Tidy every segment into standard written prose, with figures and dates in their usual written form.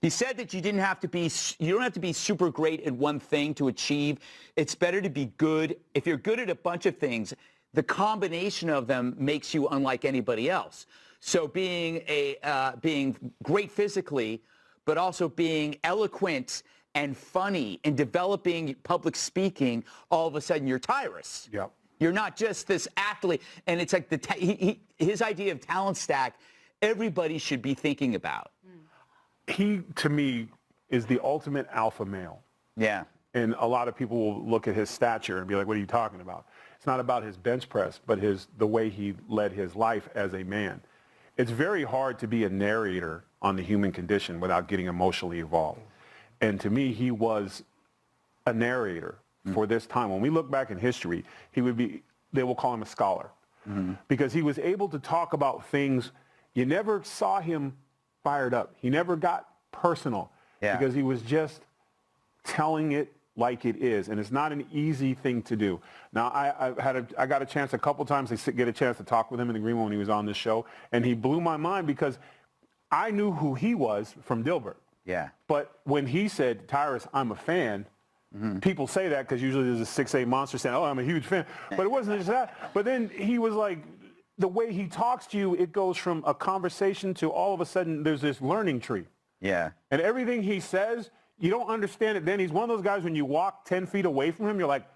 He said that you don't have to be super great at one thing to achieve. It's better to be good. If you're good at a bunch of things, the combination of them makes you unlike anybody else. So being great physically, but also being eloquent and funny and developing public speaking, all of a sudden you're Tyrus. Yep. You're not just this athlete. And it's like his idea of talent stack, everybody should be thinking about. He, to me, is the ultimate alpha male. Yeah. And a lot of people will look at his stature and be like, what are you talking about? It's not about his bench press, but the way he led his life as a man. It's very hard to be a narrator on the human condition without getting emotionally involved. And to me, he was a narrator for this time. When we look back in history, they will call him a scholar because he was able to talk about things. You never saw him fired up. He never got personal because he was just telling it like it is. And it's not an easy thing to do. Now, I got a chance a couple times to get a chance to talk with him in the green room when he was on this show. And he blew my mind because I knew who he was from Dilbert. Yeah. But when he said, Tyrus, I'm a fan, people say that because usually there's a 6'8" monster saying, oh, I'm a huge fan. But it wasn't just that. But then he was like, the way he talks to you, it goes from a conversation to all of a sudden there's this learning tree. Yeah. And everything he says, you don't understand it then. He's one of those guys when you walk 10 feet away from him, you're like,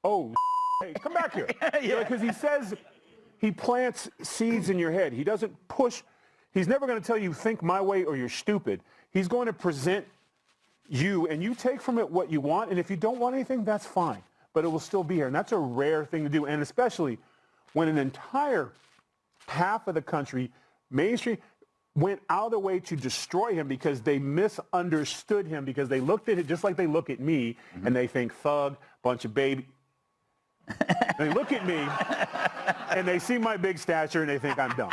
oh, hey, come back here. Because he says, he plants seeds in your head. He doesn't push. He's never going to tell you, think my way or you're stupid. He's going to present you, and you take from it what you want. And if you don't want anything, that's fine. But it will still be here. And that's a rare thing to do. And especially when an entire half of the country, mainstream, went out of the way to destroy him because they misunderstood him, because they looked at it just like they look at me, and they think thug, bunch of baby. They look at me, and they see my big stature, and they think I'm dumb.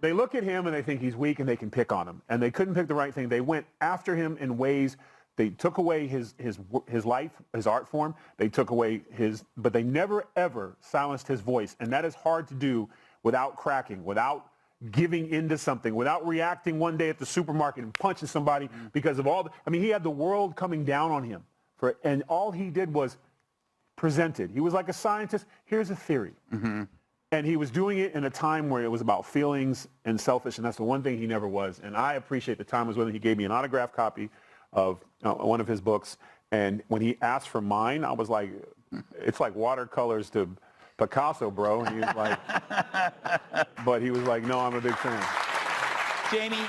They look at him, and they think he's weak, and they can pick on him. And they couldn't pick the right thing. They went after him in ways. They took away his life, his art form. They took away but they never, ever silenced his voice. And that is hard to do without cracking, without giving into something, without reacting one day at the supermarket and punching somebody because of he had the world coming down on him. And all he did was presented. He was like a scientist. Here's a theory. And he was doing it in a time where it was about feelings and selfish, and that's the one thing he never was. And I appreciate the time was when he gave me an autographed copy of one of his books. And when he asked for mine, I was like, it's like watercolors to Picasso, bro. And he was like, but he was like, no, I'm a big fan. Jamie,